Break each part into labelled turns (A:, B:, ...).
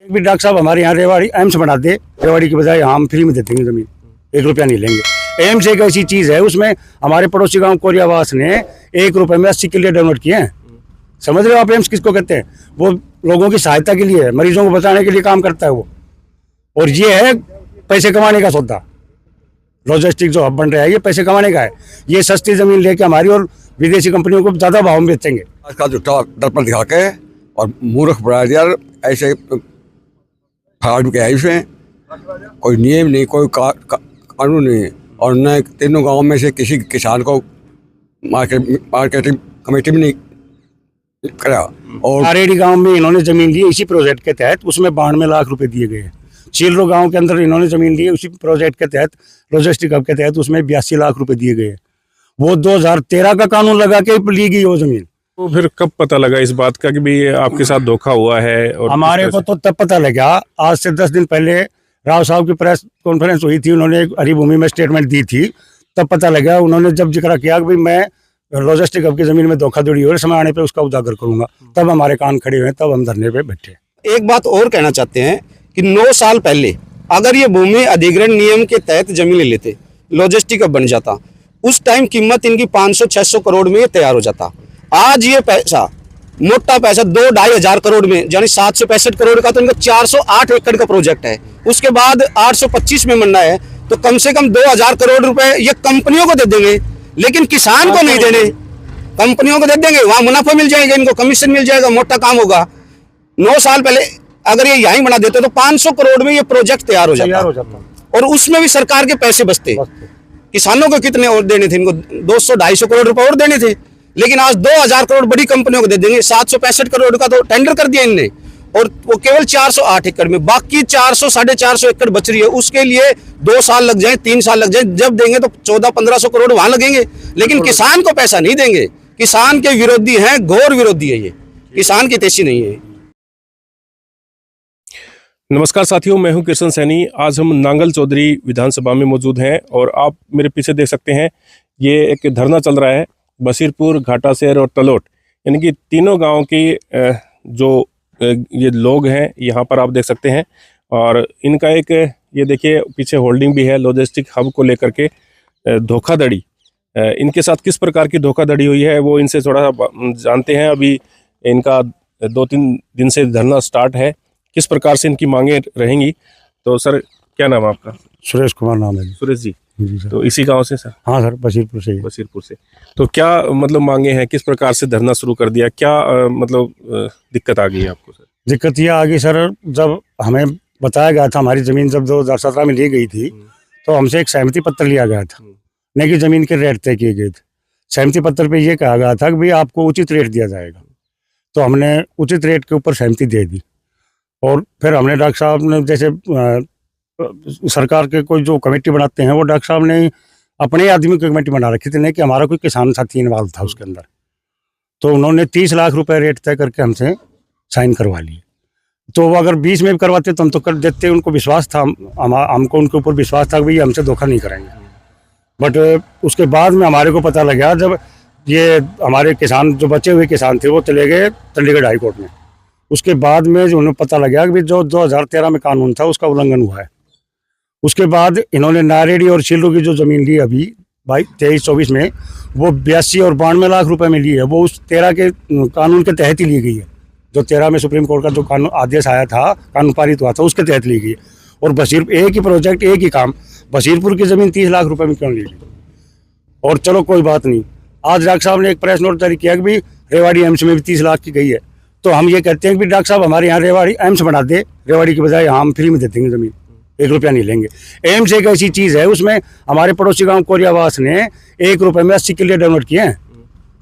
A: भी डॉक्टर साहब हमारे यहाँ रेवाड़ी एम्स बना दे, रेवाड़ी की बजाय हम फ्री में दे देंगे जमीन, 1 रुपया नहीं लेंगे। एम्स एक ऐसी चीज है, उसमें हमारे पड़ोसी गांव कोरियावास ने 1 रुपए में 80 किले डोनेट किए हैं। समझ रहे हो आप एम्स किसको कहते हैं? वो लोगों की सहायता के लिए, मरीजों को बचाने के लिए काम करता है वो। और ये है पैसे कमाने का सौदा। लॉजिस्टिक जो हब बन रहा है ये पैसे कमाने का है। ये सस्ती जमीन लेके हमारी और विदेशी कंपनियों को ज्यादा भाव में बेचेंगे।
B: आजकल जो दर्पण दिखा के और मूर्ख बना दिया, ऐसे फ्रॉड के है इसमें कोई नियम नहीं, कोई कानून नहीं। और न तीनों गांव में से किसी किसान को मार्केटिंग कमेटी में नहीं करा। और
A: आरेडी गांव में इन्होंने जमीन ली इसी प्रोजेक्ट के तहत, उसमें 92 लाख रुपए दिए गए। चीलरो गांव के अंदर इन्होंने जमीन ली उसी प्रोजेक्ट के तहत, लॉजिस्टिक हब के तहत, उसमें 82 लाख रुपए दिए गए। वो 2013 का कानून लगा के ली गई वो जमीन।
C: तो फिर कब पता लगा इस बात का कि भी आपके साथ धोखा हुआ है? और
A: हमारे को तो तब पता लगा, आज से 10 दिन पहले राव साहब की प्रेस कॉन्फ्रेंस हुई थी, उन्होंने हरिभूमि में स्टेटमेंट दी थी, तब पता लगा। उन्होंने जब जिक्र किया कि भाई मैं लॉजिस्टिक हब की जमीन में धोखाधड़ी हो रही, समय आने पे उसका उजागर करूंगा, तब हमारे कान खड़े हुए, तब हम धरने पे बैठे।
D: एक बात और कहना चाहते हैं कि 9 साल पहले अगर ये भूमि अधिग्रहण नियम के तहत जमीन ले लेते, लॉजिस्टिक हब बन जाता, उस टाइम कीमत इनकी 500-600 करोड़ में ये तैयार हो जाता। आज ये पैसा, मोटा पैसा 2-2.5 हजार करोड़ में, यानी 765 करोड़ का तो इनका 408 एकड़ का प्रोजेक्ट है। उसके बाद 825 में बनना है, तो कम से कम 2000 करोड़ रुपए ये कंपनियों को दे देंगे, लेकिन किसान को नहीं देने। कंपनियों को दे देंगे, वहां मुनाफा मिल जाएगा, इनको कमीशन मिल जाएगा, मोटा काम होगा। 9 साल पहले अगर ये यहीं बना देते तो 500 करोड़ में ये प्रोजेक्ट तैयार हो जाता। और उसमें भी सरकार के पैसे बचते। किसानों को कितने और देने थे? इनको 200-250 करोड़ रुपए और देने थे, लेकिन आज 2000 करोड़ बड़ी कंपनियों को दे देंगे। 765 करोड़ का तो टेंडर कर दिया इनने, और वो केवल 408 एकड़ में, बाकी 400-450 एकड़ बच रही है। उसके लिए 2 साल लग जाए, 3 साल लग जाए, जब देंगे तो 1400-1500 करोड़ वहां लगेंगे, लेकिन किसान को पैसा नहीं देंगे। किसान के विरोधी हैं, घोर विरोधी है ये, किसान की तेजी नहीं है।
C: नमस्कार साथियों, मैं हूं कृष्ण सैनी। आज हम नांगल चौधरी विधानसभा में मौजूद हैं और आप मेरे पीछे देख सकते हैं, ये एक धरना चल रहा है बशीरपुर, घाटाशेर और तलोट, यानी कि तीनों गांव की जो ये लोग हैं यहाँ पर आप देख सकते हैं। और इनका एक ये देखिए पीछे होल्डिंग भी है, लॉजिस्टिक हब को लेकर के धोखाधड़ी, इनके साथ किस प्रकार की धोखाधड़ी हुई है वो इनसे थोड़ा जानते हैं। अभी इनका 2-3 दिन से धरना स्टार्ट है, किस प्रकार से इनकी मांगे रहेंगी। तो सर क्या नाम है आपका?
A: सुरेश कुमार नाम है।
C: सुरेश जी,
A: सर।
C: तो इसी गांव से सर?
A: हाँ सर, बशीरपुर से।
C: बशीरपुर से। तो क्या मतलब मांगे हैं, किस प्रकार से धरना शुरू कर दिया, क्या मतलब दिक्कत आ गई है आपको सर?
A: दिक्कत यह आ गई सर, जब हमें बताया गया था हमारी जमीन जब 2017 में ली गई थी, तो हमसे एक सहमति पत्र लिया गया था, नहीं कि जमीन के रेट तय किए गए थे। सहमति पत्र पे ये कहा गया था कि भाई आपको उचित रेट दिया जाएगा, तो हमने उचित रेट के ऊपर सहमति दे दी। और फिर हमने डॉक्टर साहब ने, जैसे सरकार के कोई जो कमेटी बनाते हैं, वो डॉक्टर साहब ने अपने आदमी की कमेटी बना रखी थी, नहीं कि हमारा कोई किसान साथी इन्वॉल्व था उसके अंदर। तो उन्होंने 30 लाख रुपए रेट तय करके हमसे साइन करवा लिए। तो वो अगर 20 में भी करवाते तो हम तो कर देते, उनको विश्वास था, हमको उनके ऊपर विश्वास था कि भाई हमसे धोखा नहीं करेंगे। बट उसके बाद में हमारे को पता लगा, जब ये हमारे किसान जो बचे हुए किसान थे वो चले गए चंडीगढ़ हाई कोर्ट में। उसके बाद में जो उन्हें पता लगा कि जो 2013 में कानून था उसका उल्लंघन हुआ है। उसके बाद इन्होंने नारेडी और चिलरो की जो ज़मीन ली अभी 23-24 में, वो 82 और 92 लाख रुपए में ली है। वो उस 13 के कानून के तहत ही ली गई है, जो 13 में सुप्रीम कोर्ट का जो कानून आदेश आया था, कानून पारित हुआ था, उसके तहत ली गई है। और बशीरपुर एक ही प्रोजेक्ट, एक ही काम, बशीरपुर की ज़मीन 30 लाख रुपए में क्यों ली गई? और चलो कोई बात नहीं, आज डॉक्टर साहब ने एक प्रेस नोट जारी किया कि भाई रेवाड़ी एम्स में भी 30 लाख की गई है। तो हम ये कहते हैं कि डॉक्टर साहब हमारे यहाँ रेवाड़ी एम्स बना दे, रेवाड़ी की बजाय हम फ्री में दे देंगे जमीन, 1 रुपया नहीं लेंगे। एम्स एक ऐसी चीज है, उसमें हमारे पड़ोसी गांव कोरियावास ने 1 रुपए में 80 किले डोनेट किए हैं।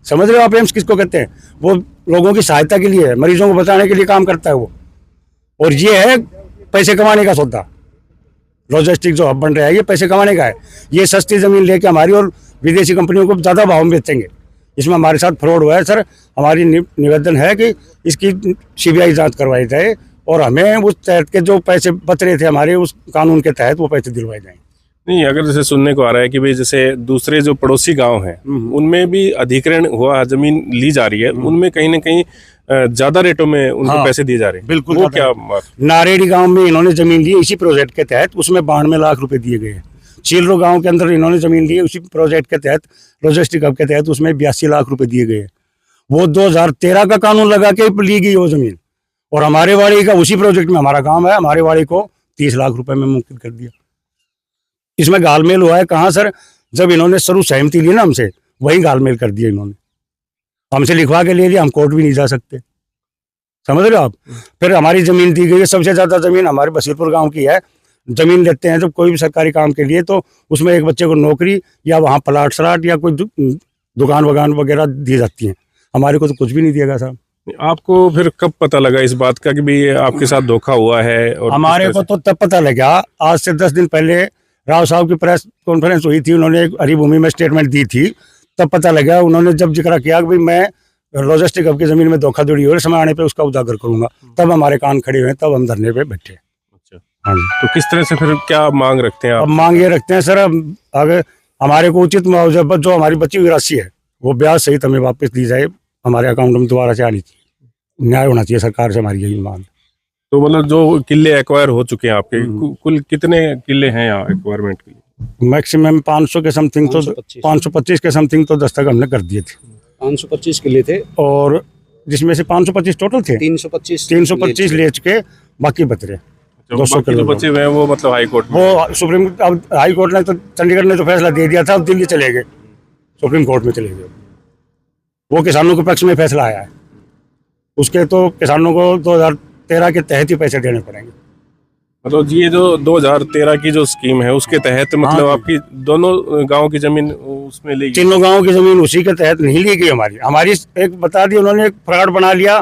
A: समझ रहे हो आप एम्स किसको कहते हैं? वो लोगों की सहायता के लिए, मरीजों को बचाने के लिए काम करता है वो। और ये है पैसे कमाने का सौदा। लॉजिस्टिक जो हब बन रहा है ये पैसे कमाने का है। ये सस्ती जमीन लेके हमारी और विदेशी कंपनियों को ज्यादा भाव में बेचेंगे। इसमें हमारे साथ फ्रॉड हुआ है सर। हमारी निवेदन है कि इसकी CBI जांच करवाई जाए और हमें उस तहत के जो पैसे बच रहे थे हमारे, उस कानून के तहत वो पैसे दिलवाए जाएं।
C: नहीं, अगर जैसे सुनने को आ रहा है कि भाई जैसे दूसरे जो पड़ोसी गांव हैं उनमें भी अधिग्रहण हुआ जमीन ली जा रही है, उनमें कहीं ना कहीं ज्यादा रेटों में उनको
A: हाँ,
C: पैसे दिए जा रहे हैं।
A: बिल्कुल
C: वो
A: ज्यादा
C: क्या
A: नारेड़ी गांव में इन्होंने जमीन ली इसी प्रोजेक्ट के तहत, उसमें 92 लाख रुपए दिए गए। चीलरो गांव के अंदर इन्होंने जमीन ली उसी प्रोजेक्ट के तहत, लॉजिस्टिक हब के तहत, उसमें 82 लाख रुपए दिए गए। वो 2013 का कानून लगा के ली गई वो जमीन। और हमारे वाड़ी का उसी प्रोजेक्ट में, हमारा गांव है, हमारे वाड़ी को 30 लाख रुपए में मुमकिन कर दिया। इसमें गालमेल हुआ है कहाँ सर? जब इन्होंने शुरू सहमति ली ना हमसे, वही गालमेल कर दिया इन्होंने। हमसे लिखवा के ले लिया, हम कोर्ट भी नहीं जा सकते, समझ रहे हो आप। फिर हमारी जमीन दी गई है, सबसे ज्यादा जमीन हमारे बसीरपुर गांव की है। जमीन लेते हैं जब कोई भी सरकारी काम के लिए, तो उसमें एक बच्चे को नौकरी या वहाँ प्लाट सलाट या कोई दुकान वगान वगैरह दी जाती है। हमारे को तो कुछ भी नहीं दिया गया साहब।
C: आपको फिर कब पता लगा इस बात का कि भाई ये आपके साथ धोखा हुआ है? और
A: हमारे को तो तब पता लगा, आज से 10 दिन पहले राव साहब की प्रेस कॉन्फ्रेंस हुई थी, उन्होंने एक हरिभूमि में स्टेटमेंट दी थी, तब पता लगा। उन्होंने जब जिक्र किया कि भाई मैं लॉजिस्टिक हब की जमीन में धोखाधड़ी हो रही, समय आने पे उसका उजागर करूंगा, तब हमारे कान खड़े हुए, तब हम धरने पे बैठे।
C: अच्छा,
A: हाँ जी।
C: तो किस तरह से फिर क्या मांग रखते हैं आप?
A: अब मांग ये रखते हैं सर, अब अगर हमारे को उचित मुआवजा पर जो हमारी बची हुई राशि है वो ब्याज सहित हमें वापस दी जाए, हमारे अकाउंट में दोबारा से आनी चाहिए, न्याय होना चाहिए सरकार से, हमारी यही मांग।
C: तो मतलब जो किले एक्वायर हो चुके हैं आपके, कुल कितने किले हैं यहाँ एक्वायरमेंट के लिए?
A: मैक्सिमम 500 के समथिंग, तो 525 के समथिंग तो दस्तखत हमने कर दिए थे।
D: 525 किले थे
A: और जिसमें से 525 टोटल थे, 325 ले चुके, बाकी बच रहे 200
C: बाकी जो बचे हुए हैं वो मतलब हाई कोर्ट में।
A: वो सुप्रीम, अब हाई कोर्ट ने तो, चंडीगढ़ ने तो फैसला दे दिया था, अब दिल्ली चले गए, सुप्रीम कोर्ट में चले गए। वो किसानों के पक्ष में फैसला आया है, उसके तो किसानों को 2013 के तहत ही पैसे देने पड़ेंगे।
C: मतलब ये जो 2013 की जो स्कीम है उसके तहत मतलब
A: हाँ।
C: आपकी दोनों गांव की जमीन उसमें ली गई?
A: तीनों गांवों की जमीन उसी के तहत नहीं ली गई हमारी एक बता दी उन्होंने, एक फ्रॉड बना लिया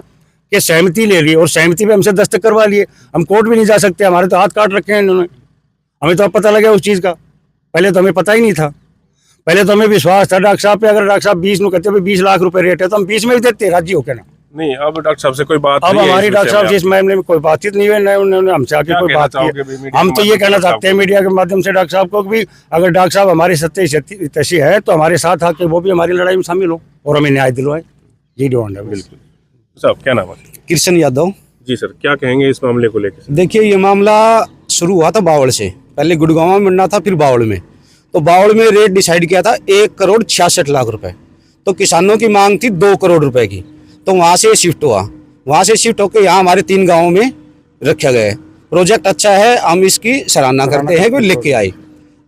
A: कि सहमति ले ली, और सहमति पे हमसे दस्तखत करवा लिए। हम कोर्ट भी नहीं जा सकते, हमारे तो हाथ काट रखे हैं इन्होंने। हमें तो अब पता लगा उस चीज़ का, पहले तो हमें पता ही नहीं था। पहले तो हमें विश्वास था डॉक्टर साहब पे, अगर डॉक्टर साहब 20 कहते हैं 20 लाख रुपए रेट है, तो हम 20 में भी देते, राजी होके ना।
C: नहीं, अब डॉक्टर साहब से कोई बात
A: अब
C: हुई है
A: हमारी
C: इस
A: डॉक्टर
C: विषय
A: साहब
C: में
A: से इस मामले में कोई बातचीत नहीं हुई, न उन्होंने हमसे आके
C: क्या
A: कोई
C: कहना
A: बात
C: चाहोगे
A: की।
C: भाई मीडिया
A: हम
C: के
A: तो ये
C: माध्यम
A: कहना
C: से
A: चाहते हैं
C: आपको?
A: मीडिया के माध्यम से डॉक्टर साहब को कि अगर डॉक्टर साहब हमारी सत्य तैसी है तो हमारे साथ आके वो भी हमारी लड़ाई में शामिल हो और हमें न्याय दिलवाए, ये डिमांड है।
C: बिल्कुल साहब, क्या नाम है?
D: कृष्ण यादव।
C: जी सर, क्या कहेंगे इस मामले को लेकर?
D: देखिए, ये मामला शुरू हुआ था बावड़ से, पहले गुड़गांव में बनना था, फिर बावड़ में। तो बावड़ में रेट डिसाइड किया था 1,66,00,000 रुपए, तो किसानों की मांग थी 2 करोड़ रुपए की। तो वहाँ से शिफ्ट हुआ, वहाँ से शिफ्ट होकर यहाँ हमारे 3 गाँवों में रखा गया है। प्रोजेक्ट अच्छा है, हम इसकी सराहना करते हैं कि लेके आए।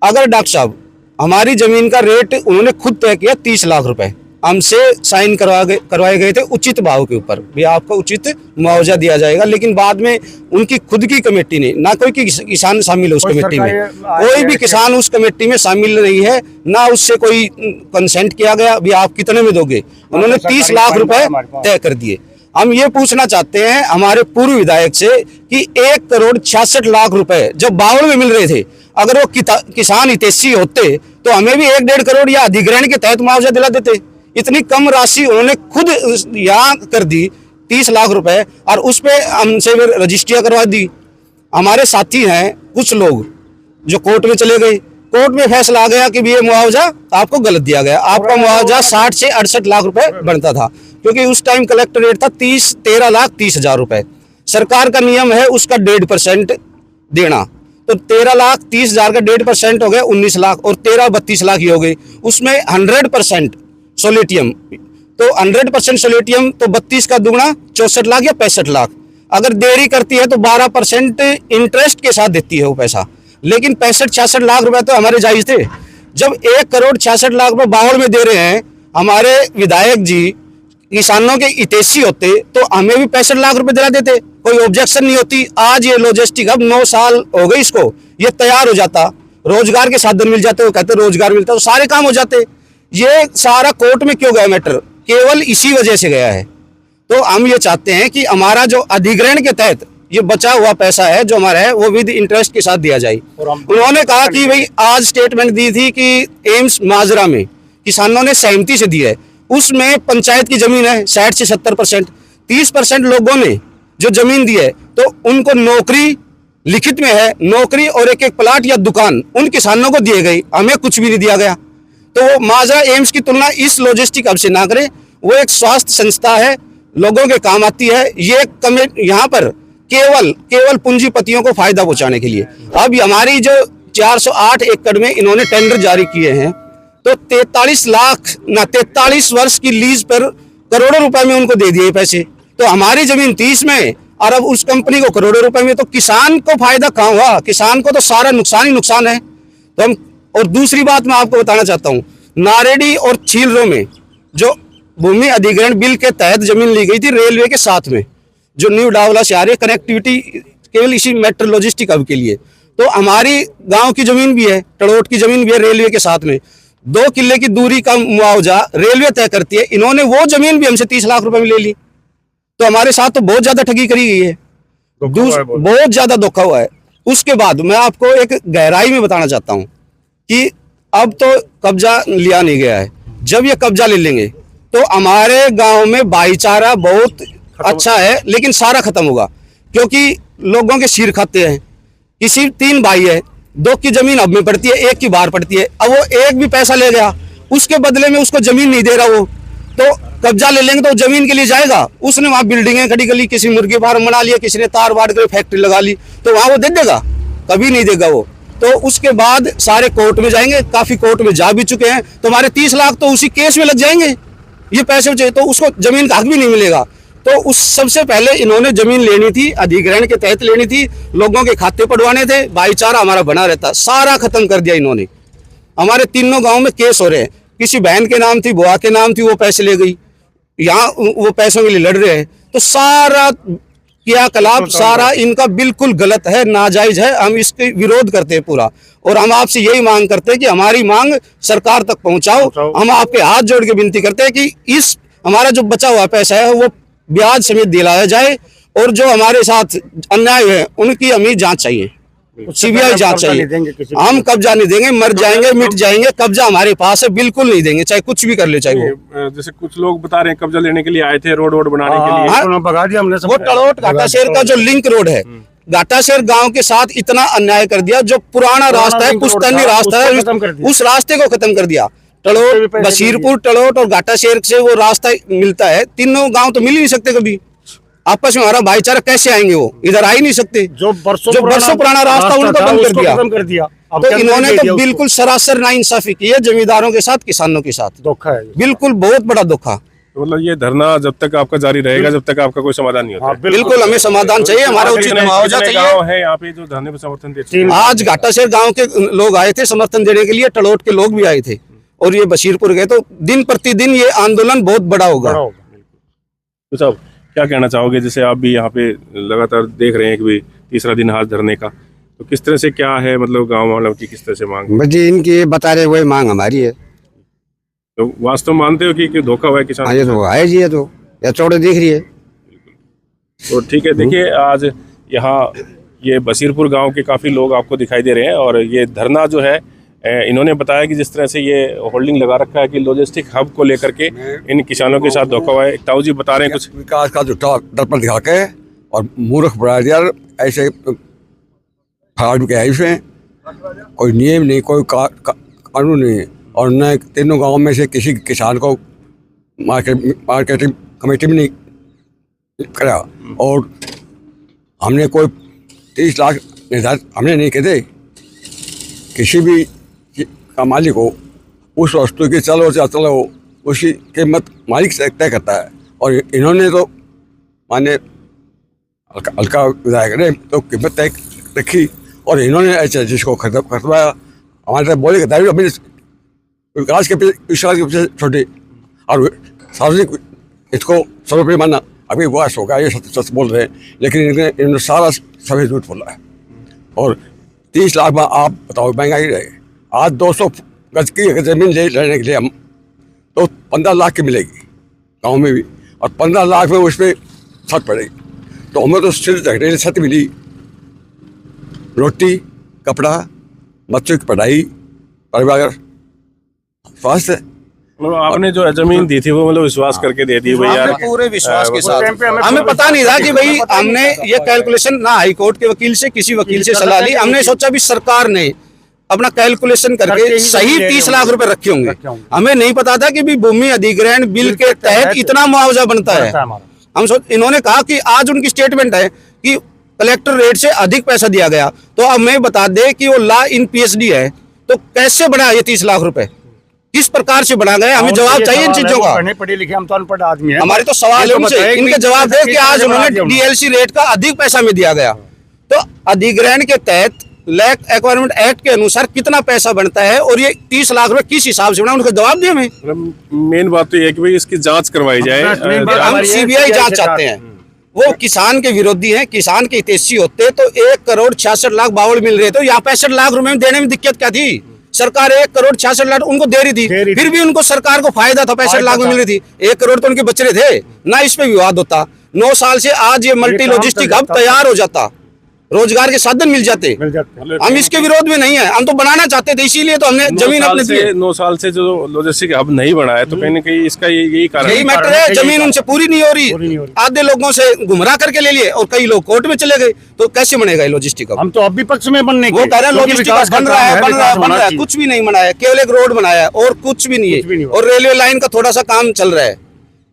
D: अगर डॉक्टर साहब हमारी जमीन का रेट उन्होंने खुद तय किया 30 लाख रुपए, हमसे साइन करवाए गए थे उचित भाव के ऊपर भी आपको उचित मुआवजा दिया जाएगा, लेकिन बाद में उनकी खुद की कमेटी ने, ना कोई किसान शामिल है उस कमेटी में, कोई भी किसान उस कमेटी में शामिल नहीं है, ना उससे कोई कंसेंट किया गया भी आप कितने में दोगे। उन्होंने 30 लाख रुपए तय कर दिए। हम ये पूछना चाहते हैं हमारे पूर्व विधायक से कि 1,66,00,000 रुपए जब बावड़ में मिल रहे थे, अगर वो किसान हितैषी होते तो हमें भी 1-1.5 करोड़ या अधिग्रहण के तहत मुआवजा दिला देते। इतनी कम राशि उन्होंने खुद यहाँ कर दी 30 लाख रुपए, और उस पे हमसे रजिस्ट्रियाँ करवा दी। हमारे साथी हैं कुछ लोग जो कोर्ट में चले गए, कोर्ट में फैसला आ गया कि ये मुआवजा आपको गलत दिया गया, आपका मुआवजा 60 से 68 लाख रुपए बनता था, क्योंकि उस टाइम कलेक्टर रेट था 13,30,000 रुपए। सरकार का नियम है उसका 1.5% देना, तो 13,30,000 का 1.5% हो गया 19 लाख, और 13-32 लाख ही हो गई। उसमें 100% सोलेटियम, तो 100% सोलेटियम तो 32 का दुगना 64 लाख या 65 लाख। अगर देरी करती है तो 12% इंटरेस्ट के साथ देती है वो पैसा, लेकिन 65-66 लाख रुपए तो हमारे जायज थे। जब 1,66,00,000 रुपए बावड़ में दे रहे हैं हमारे विधायक जी, किसानों के हितैषी होते तो हमें भी 65 लाख रुपए दिला देते, कोई ऑब्जेक्शन नहीं होती। आज ये लॉजिस्टिक अब 9 साल हो गए इसको, ये तैयार हो जाता, रोजगार के साधन मिल जाते, वो कहते रोजगार मिलता तो सारे काम हो जाते। ये सारा कोर्ट में क्यों गया मैटर, केवल इसी वजह से गया है। तो हम ये चाहते हैं कि हमारा जो अधिग्रहण के तहत ये बचा हुआ पैसा है जो हमारा है वो विद इंटरेस्ट के साथ दिया जाए। उन्होंने कहा कि भाई आज स्टेटमेंट दी थी कि एम्स माजरा में किसानों ने सहमति से दी है, उसमें पंचायत की जमीन है 60 से 70%, 30% लोगों ने जो जमीन दी है तो उनको नौकरी लिखित में है नौकरी और एक एक प्लाट या दुकान उन किसानों को दिए गई, हमें कुछ भी नहीं दिया गया। तो वो माजरा एम्स की तुलना इस लॉजिस्टिक हब से ना करें। वो एक स्वास्थ्य संस्था है, लोगों के काम आती है। ये यहाँ पर केवल पूंजीपतियों को फायदा पहुंचाने के लिए। अब हमारी जो 408 एकड़ में इन्होंने टेंडर जारी किए हैं, तो 43 वर्ष की लीज पर करोड़ों रुपए में उनको दे दिए पैसे। तो हमारी जमीन 30 में और अब उस कंपनी को करोड़ों रुपए में, तो किसान को फायदा कहाँ हुआ? किसान को तो सारा नुकसान ही नुकसान है। तो हम, और दूसरी बात मैं आपको बताना चाहता हूँ, नारेडी और छीलरों में जो भूमि अधिग्रहण बिल के तहत जमीन ली गई थी रेलवे के साथ में, जो न्यू डावला से आ रही है कनेक्टिविटी केवल इसी मेट्रो लॉजिस्टिक हब के लिए, तो हमारी गांव की जमीन भी है, टड़ोट की जमीन भी है रेलवे के साथ में। 2 किले की दूरी का मुआवजा रेलवे तय करती है। इन्होंने वो जमीन भी हमसे 30 लाख रुपए में ले ली। तो हमारे साथ तो बहुत ज्यादा ठगी करी गई है, बहुत ज्यादा धोखा हुआ है। उसके बाद मैं आपको एक गहराई में बताना चाहता हूं कि अब तो कब्जा लिया नहीं गया है, जब ये कब्जा ले लेंगे तो हमारे गांव में भाईचारा बहुत अच्छा है, लेकिन सारा खत्म होगा। क्योंकि लोगों के सिर खाते हैं। किसी 3 भाई है, 2 की जमीन अब में पड़ती है, 1 की बाहर पड़ती है। अब वो एक भी पैसा ले गया, उसके बदले में उसको जमीन नहीं दे रहा, वो तो कब्जा ले लेंगे तो जमीन के लिए जाएगा। उसने वहां बिल्डिंगें खड़ी कर ली, किसी मुर्गी फार्म बना लिया, किसी ने तार वाड़ कर फैक्ट्री लगा ली, तो वहां वो दे देगा? कभी नहीं देगा वो। तो उसके बाद सारे कोर्ट में जाएंगे, काफी कोर्ट में जा भी चुके हैं, तो हमारे 30 लाख तो उसी केस में लग जाएंगे। ये पैसे चाहिए तो उसको जमीन का हक भी नहीं मिलेगा। तो उस सबसे पहले इन्होंने जमीन लेनी थी, अधिग्रहण के तहत लेनी थी, लोगों के खाते पड़वाने थे, भाईचारा हमारा बना रहता, सारा खत्म कर दिया इन्होंने। हमारे तीनों गांव में केस हो रहे हैं। किसी बहन के नाम थी, बुआ के नाम थी, वो पैसे ले गई, यहाँ वो पैसों के लिए लड़ रहे हैं। तो सारा क्रियाकलाप सारा इनका बिल्कुल गलत है, नाजायज है। हम इसके विरोध करते हैं पूरा, और हम आपसे यही मांग करते हैं कि हमारी मांग सरकार तक पहुंचाओ। हम आपके हाथ जोड़ के विनती करते हैं कि इस हमारा जो बचा हुआ पैसा है वो ब्याज समेत दिलाया जाए, और जो हमारे साथ अन्याय है उनकी हमें जांच चाहिए, सीबीआई जांच चाहिए। हम कब्जा नहीं देंगे, मर जाएंगे, मिट जाएंगे, कब्जा हमारे पास है, बिल्कुल नहीं देंगे, चाहे कुछ भी कर ले। चाहे वो
C: जैसे कुछ लोग बता रहे हैं कब्जा लेने के लिए आए थे, रोड वोड बनाने के लिए,
A: हाँ, भगा दिया हमने सब।
D: वो टड़ोट घाटाशेर का जो लिंक रोड है, घाटाशेर गांव के साथ इतना अन्याय कर दिया। जो पुराना रास्ता है, पुश्तैनी रास्ता है, उस रास्ते को खत्म कर दिया। टड़ोट, बशीरपुर, टड़ोट और घाटाशेर से वो रास्ता मिलता है। तीनों गांव तो मिल ही नहीं सकते कभी, आपस में हमारा भाईचारा कैसे आएंगे? वो इधर आ ही नहीं सकते। जो बरसों पुराना रास्ता उनको बंद कर दिया। तो इन्होंने तो बिल्कुल सरासर नाइंसाफी की है जमींदारों के साथ, किसानों के साथ। धोखा है, बिल्कुल बहुत बड़ा धोखा।
C: तो मतलब ये धरना जब तक आपका जारी रहेगा, जब तक आपका कोई समाधान नहीं होता।
D: बिल्कुल हमें समाधान चाहिए, हमारा उचित मुआवजा चाहिए।
C: है यहाँ पे जो धरने पे समर्थन देते हैं,
D: आज घाटाशेर गांव के लोग आए थे समर्थन देने के लिए, टड़ोट के लोग भी आए थे, और ये बशीरपुर गए। तो दिन प्रतिदिन ये आंदोलन बहुत बड़ा होगा।
C: तो साहब क्या कहना चाहोगे? जैसे आप भी यहाँ पे लगातार देख रहे हैं कि भी तीसरा दिन हाथ धरने का, तो किस तरह से क्या है, मतलब गांव वालों की किस तरह से मांग?
B: जी इनकी बता रहे वही मांग हमारी है।
C: तो वास्तव मानते हो कि धोखा हुआ है किसान?
B: ये तो है जी, ये तो या चौड़े दिख रही है।
C: तो ठीक है, देखिए आज यहाँ ये बशीरपुर गांव के काफ़ी लोग आपको दिखाई दे रहे हैं, और ये धरना जो है इन्होंने बताया कि जिस तरह से ये होल्डिंग लगा रखा है कि लॉजिस्टिक हब को लेकर के इन किसानों के साथ धोखा हुआ है। ताऊ जी बता रहे हैं कुछ
B: विकास का झूठा दर्पण दिखा के और मूर्ख बना दिया। ऐसे फाड़ के आई से कोई नियम नहीं, कोई कानून नहीं, और न तीनों गांव में से किसी किसान को मार्केटिंग कमेटी में नहीं करा। और हमने कोई 30 लाख निर्धारित हमने नहीं कहते। किसी भी का मालिक हो, उस वस्तु की चलो उसकी कीमत मालिक से तय करता है। और इन्होंने तो माने हल्का विधायक ने तो कीमत तय रखी, और इन्होंने ऐसे जिसको खरीदवाया हमारे बोले दायरे अपने विकास के पीछे छोटे और सार्वजनिक इसको सर्वोपरि मानना अभी वास होगा, ये सच बोल रहे हैं। लेकिन इन्होंने सारा सभी झूठ बोला है। और 30 लाख में आप बताओ महंगाई रहेगी। आज 200 गज की जमीन लेने के लिए हम तो 15 लाख की मिलेगी गांव में भी, और 15 लाख में उसमें छत पड़ेगी। तो हमें तो सिर्फ झगड़े छत मिली, रोटी, कपड़ा, बच्चों की पढ़ाई, परिवार, स्वास्थ्य,
C: मतलब आपने जो जमीन दी थी वो मतलब विश्वास करके दे दी भाई यार,
D: हमने पूरे विश्वास के साथ,
A: टाइम पे
D: हमें पता नहीं था कि भाई हमने ये कैलकुलेशन ना हाई कोर्ट के वकील से किसी वकील से सलाह ली, हमने सोचा भी सरकार ने अपना कैलकुलेशन करके सही 30 लाख रुपए रखे होंगे। हमें नहीं पता था कि भी भूमि अधिग्रहण बिल के तहत इतना मुआवजा बनता है। इन्होंने कहा कि आज उनकी स्टेटमेंट है कि कलेक्टर रेट से अधिक पैसा दिया गया, तो अब मैं बता दे कि वो लॉ इन पीएचडी है, तो कैसे बना ये 30 लाख रुपए, किस प्रकार से बना गया, हमें जवाब चाहिए इन चीजों का।
A: पढ़े पढ़े लिखे हम तो अनपढ़ आदमी हैं।
D: हमारे तो सवाल है उनसे, इनके जवाब दे कि आज उन्होंने डीएलसी रेट का अधिक पैसा में दिया गया, तो अधिग्रहण के तहत लैंड एक्वायरमेंट एक्ट के अनुसार कितना पैसा बनता है और ये 30 लाख रुपए किस हिसाब से बना, उनको जवाब दिए हमें।
C: मेन बात तो ये है कि भाई इसकी जांच करवाई जाए।
D: हम सीबीआई जांच चाहते हैं। वो किसान के विरोधी हैं, किसान के हितैषी होते तो 1,66,00,000 बावड़ मिल रहे, तो यहाँ 65 लाख रुपए में देने में दिक्कत क्या थी? सरकार 1,66,00,000 उनको दे रही थी, फिर भी उनको सरकार को फायदा था, 65 लाख में मिल रही थी, 1 करोड़ तो उनके बच रहे थे ना, इस पे विवाद होता। 9 साल से आज ये मल्टी लॉजिस्टिक हब तैयार हो जाता, रोजगार के साधन मिल जाते। हम इसके विरोध में नहीं है, हम तो बनाना चाहते थे, इसीलिए तो हमने जमीन अपने दी।
C: 9 साल से जो लॉजिस्टिक हब नहीं बना है, तो कहीं ना कहीं इसका यही कारण
D: यही मैटर है, जमीन उनसे पूरी नहीं हो रही, आधे लोगों से गुमराह करके ले लिए और कई लोग कोर्ट में चले गए, तो कैसे बनेगा ये लॉजिस्टिक हब?
A: हम तो अब भी पक्ष में बनने
D: वो कह रहे हैं लॉजिस्टिक हब बन रहा है, कुछ भी नहीं बना है, केवल एक रोड बनाया है और कुछ भी नहीं है, और रेलवे लाइन का थोड़ा सा काम चल रहा है,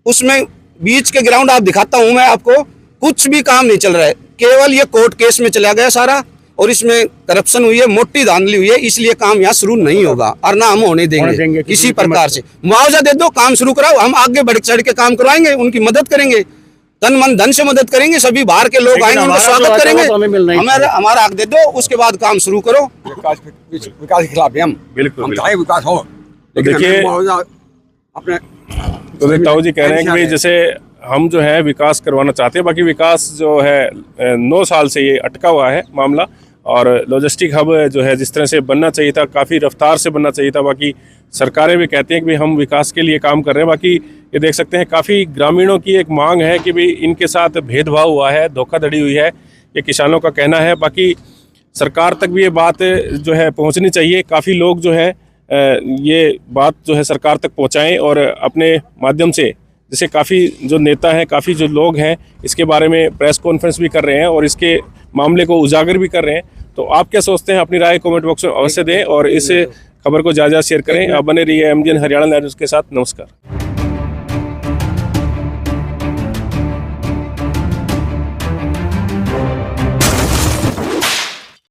D: उसमें बीच के ग्राउंड आप दिखाता हूं मैं आपको, कुछ भी काम नहीं चल रहा है, केवल ये कोर्ट केस में चला गया सारा, और इसमें करप्शन हुई है, मोटी धांधली हुई है, इसलिए काम यहाँ शुरू नहीं होगा और ना हम होने देंगे किसी प्रकार से। मुआवजा दे दो, काम शुरू कराओ, हम आगे बढ़ चढ़ के काम करवाएंगे, उनकी मदद करेंगे, तन मन धन से मदद करेंगे, सभी बाहर के लोग आएंगे, उनका स्वागत करेंगे, हमारा हक दे दो, उसके बाद काम शुरू करो।
B: विकास के खिलाफ हम
C: बिल्कुल
B: चाहे विकास हो,
C: देखिए
B: अपने
C: तो ताऊ जी कह रहे हैं कि भाई जैसे हम जो है विकास करवाना चाहते हैं, बाकी विकास जो है 9 साल से ये अटका हुआ है मामला, और लॉजिस्टिक हब जो है जिस तरह से बनना चाहिए था, काफ़ी रफ्तार से बनना चाहिए था, बाकी सरकारें भी कहती हैं कि भाई हम विकास के लिए काम कर रहे हैं। बाकी ये देख सकते हैं काफ़ी ग्रामीणों की एक मांग है कि भाई इनके साथ भेदभाव हुआ है, धोखाधड़ी हुई है, ये किसानों का कहना है। बाकी सरकार तक भी ये बात जो है पहुँचनी चाहिए, काफ़ी लोग जो है ये बात जो है सरकार तक पहुँचाएँ और अपने माध्यम से, जैसे काफ़ी जो नेता हैं, काफ़ी जो लोग हैं, इसके बारे में प्रेस कॉन्फ्रेंस भी कर रहे हैं और इसके मामले को उजागर भी कर रहे हैं। तो आप क्या सोचते हैं, अपनी राय कमेंट बॉक्स में अवश्य दें और इस खबर को ज़्यादा शेयर करें। आप बने रहिए MGN हरियाणा न्यूज़ के साथ। नमस्कार।